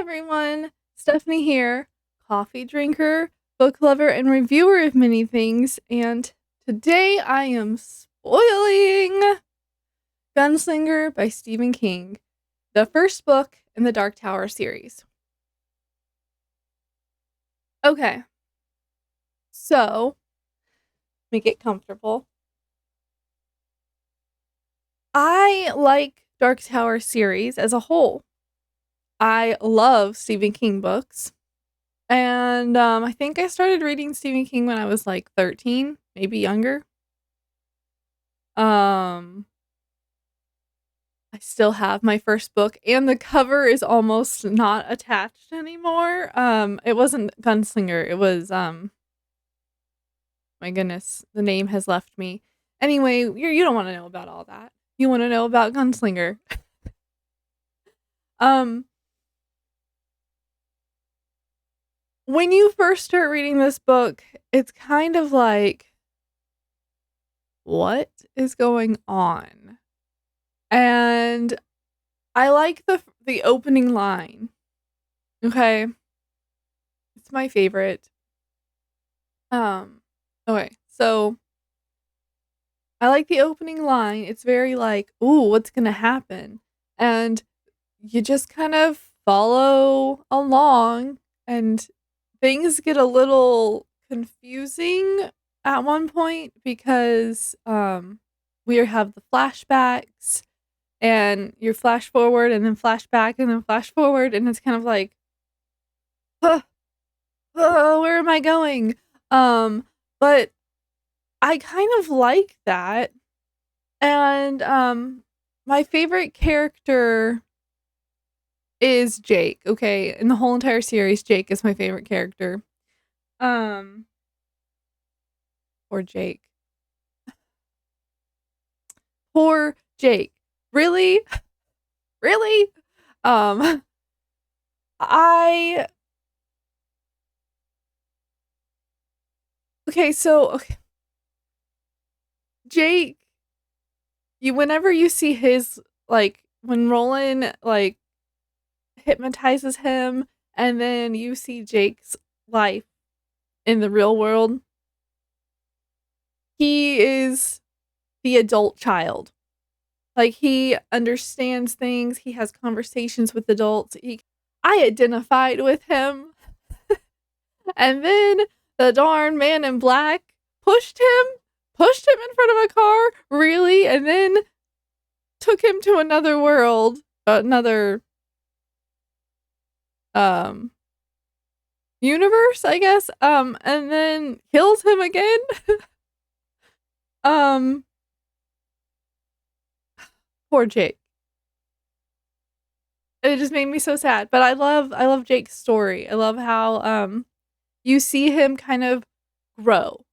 everyone, Stephanie here, coffee drinker, book lover, and reviewer of many things, and today I am spoiling Gunslinger by Stephen King, the first book in the Dark Tower series. Okay, so let me get comfortable. I like Dark Tower series as a whole. I love Stephen King books. And I think I started reading Stephen King when I was like 13, maybe younger. Um, I still have my first book, and the cover is almost not attached anymore. It wasn't Gunslinger. It was my goodness, the name has left me. Anyway, you don't want to know about all that. You want to know about Gunslinger. um, when you first start reading this book, it's kind of like, what is going on? And I like the opening line. Okay. It's my favorite. Okay. So I like the opening line. It's very like, ooh, what's going to happen? And you just kind of follow along, and things get a little confusing at one point because we have the flashbacks, and you flash forward and then flash back and then flash forward, and it's kind of like, huh, where am I going? But I kind of like that. And my favorite character is Jake. Okay, in the whole entire series, Jake is my favorite character. Um, or Jake. Poor Jake. Really? Really? Um, I okay, Jake, whenever you see his, like, when Roland like hypnotizes him, and then you see Jake's life in the real world, he is the adult child. Like, he understands things, he has conversations with adults. I identified with him. And then the darn man in black pushed him in front of a car, really, and then took him to another world, another um universe, I guess. And then kills him again. um Poor Jake. It just made me so sad. But I love Jake's story. I love how you see him kind of grow.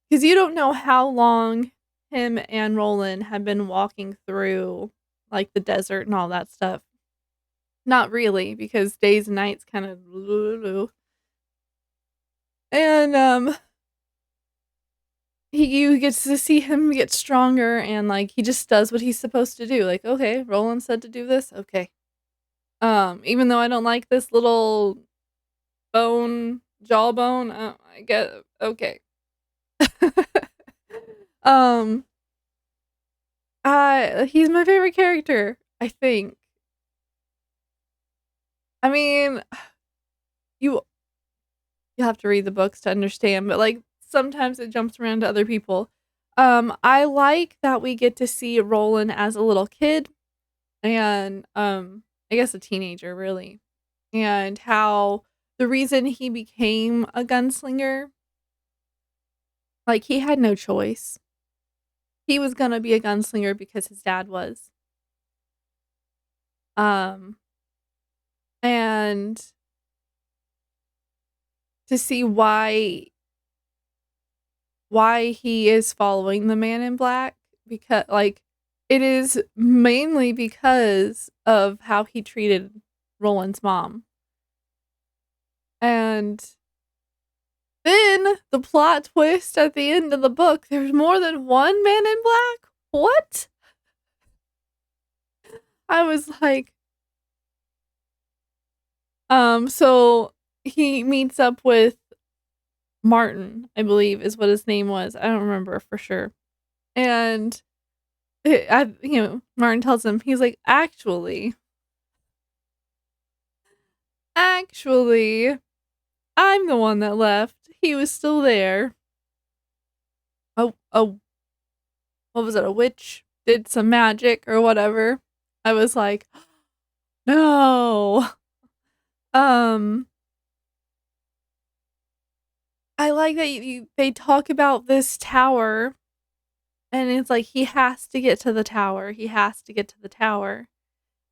Because you don't know how long him and Roland have been walking through, like, the desert and all that stuff. Not really, because days and nights kind of. And you get to see him get stronger, and like, he just does what he's supposed to do. Like, okay, Roland said to do this. Okay. Even though I don't like this little jawbone, I get okay. um, he's my favorite character, I think. I mean, you you have to read the books to understand, but like, sometimes it jumps around to other people. I like that we get to see Roland as a little kid, and I guess a teenager, really, and how the reason he became a gunslinger, like, he had no choice. He was gonna be a gunslinger because his dad was. Um, and to see why he is following the man in black, because, like, it is mainly because of how he treated Roland's mom. And then the plot twist at the end of the book, there's more than one man in black? What? I was like, So he meets up with Martin, I believe is what his name was. I don't remember for sure. And Martin tells him, he's like, actually, I'm the one that left. He was still there. Oh, what was it? A witch did some magic or whatever. I was like, no. Um, I like that they talk about this tower, and it's like he has to get to the tower. He has to get to the tower.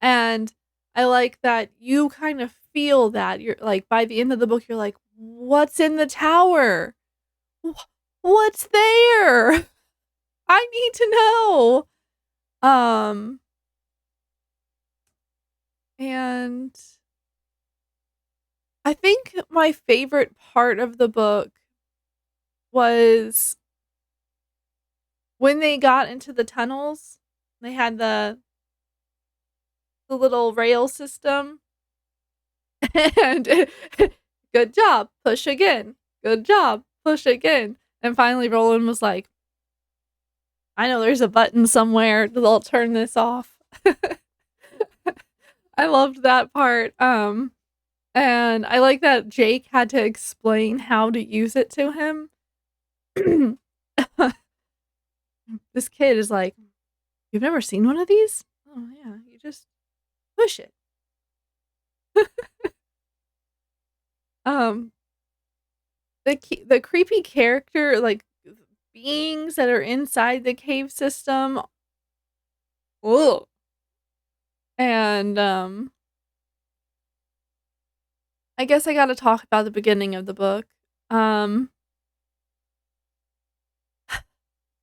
And I like that you kind of feel that. You're like, by the end of the book, you're like, what's in the tower? What's there? I need to know. Um, and I think my favorite part of the book was when they got into the tunnels. They had the little rail system, and good job, push again. Good job, push again. And finally, Roland was like, I know there's a button somewhere that'll turn this off. I loved that part. And I like that Jake had to explain how to use it to him. This kid is like, you've never seen one of these? Oh yeah, you just push it. Um, the creepy character, like beings that are inside the cave system. Ugh. And I guess I got to talk about the beginning of the book. Um,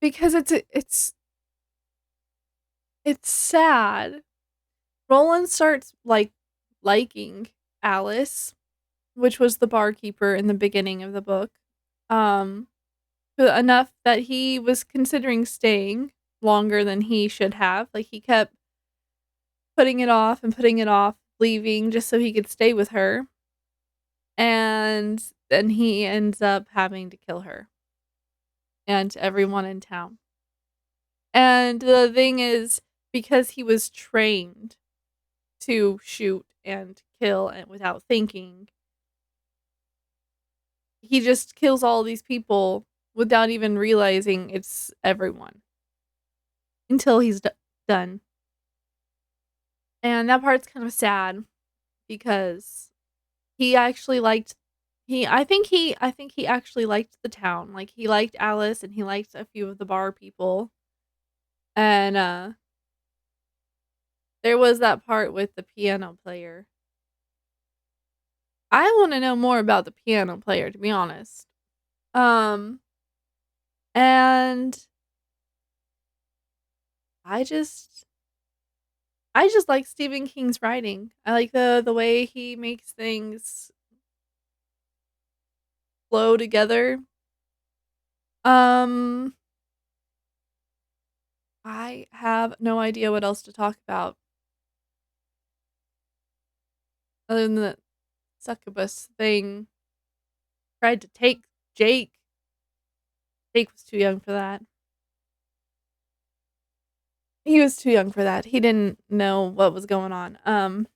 because it's sad. Roland starts like liking Alice, which was the barkeeper in the beginning of the book. Um, enough that he was considering staying longer than he should have. Like he kept putting it off and putting it off, leaving just so he could stay with her. And then he ends up having to kill her and everyone in town. And the thing is, because he was trained to shoot and kill and without thinking, he just kills all these people without even realizing it's everyone until he's done. And that part's kind of sad because he actually liked I think he actually liked the town. Like he liked Alice and he liked a few of the bar people. And there was that part with the piano player. I want to know more about the piano player, to be honest. Um and I just I just like Stephen King's writing. I like the way he makes things flow together. Um I have no idea what else to talk about other than the succubus thing tried to take Jake. Jake was too young for that. He was too young for that. He didn't know what was going on. And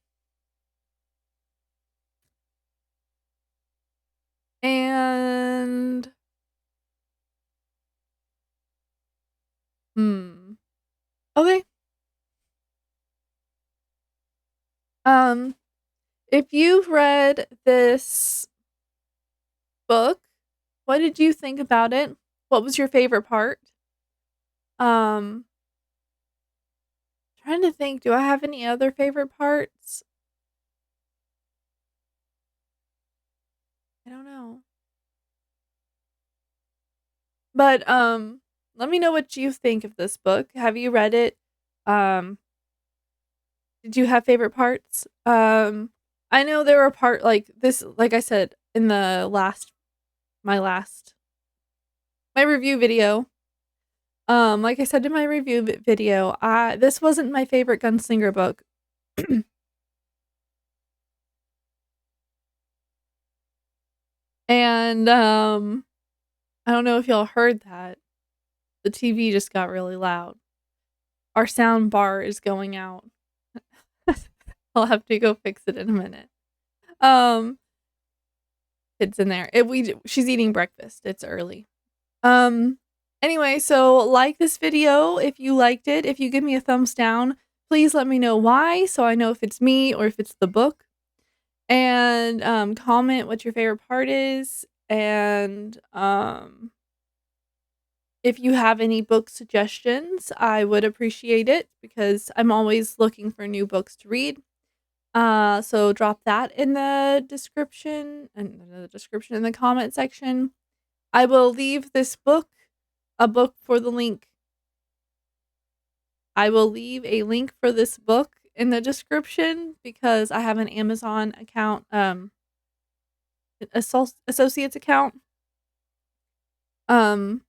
okay. Um, if you've read this book, what did you think about it? What was your favorite part? Um, trying to think, do I have any other favorite parts? I don't know. But let me know what you think of this book. Have you read it? Um, did you have favorite parts? I know there were part like this, like I said in the my last my review video. Like I said in my review video, this wasn't my favorite Gunslinger book. And I don't know if y'all heard that. The TV just got really loud. Our sound bar is going out. I'll have to go fix it in a minute. It's in there. She's eating breakfast. It's early. Anyway, so like this video if you liked it. If you give me a thumbs down, please let me know why so I know if it's me or if it's the book. And comment what your favorite part is, and if you have any book suggestions, I would appreciate it because I'm always looking for new books to read. So drop that in the description in the comment section. I will leave a book for the link. I will leave a link for this book in the description because I have an Amazon account, associates account. And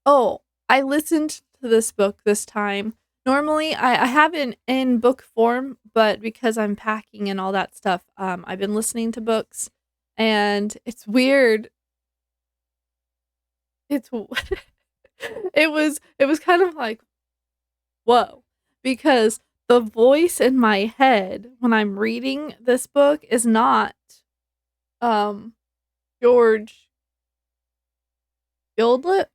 I listened to this book this time. Normally, I have it in book form, but because I'm packing and all that stuff, I've been listening to books, and it's weird. It's it was kind of like, whoa, because the voice in my head when I'm reading this book is not George Gildle?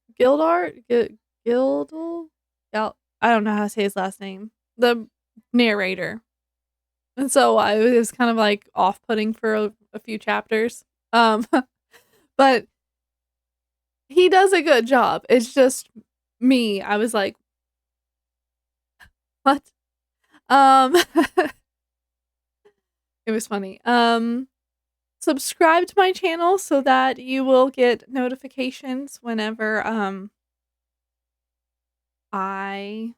I don't know how to say his last name. The narrator. And so I was kind of like off-putting for a few chapters. But he does a good job. It's just me. I was like, what? It was funny. Subscribe to my channel so that you will get notifications whenever I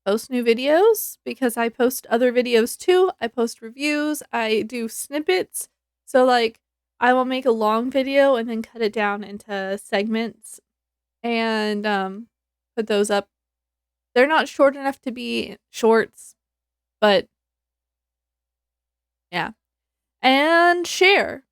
post new videos, because I post other videos too. I post reviews, I do snippets. So like I will make a long video and then cut it down into segments and put those up. They're not short enough to be shorts, but yeah. And share,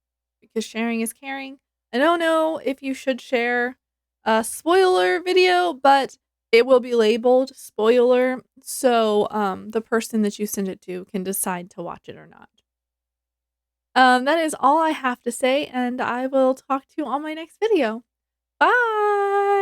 because sharing is caring. I don't know if you should share a spoiler video, but it will be labeled spoiler, so the person that you send it to can decide to watch it or not. That is all I have to say, and I will talk to you on my next video. Bye!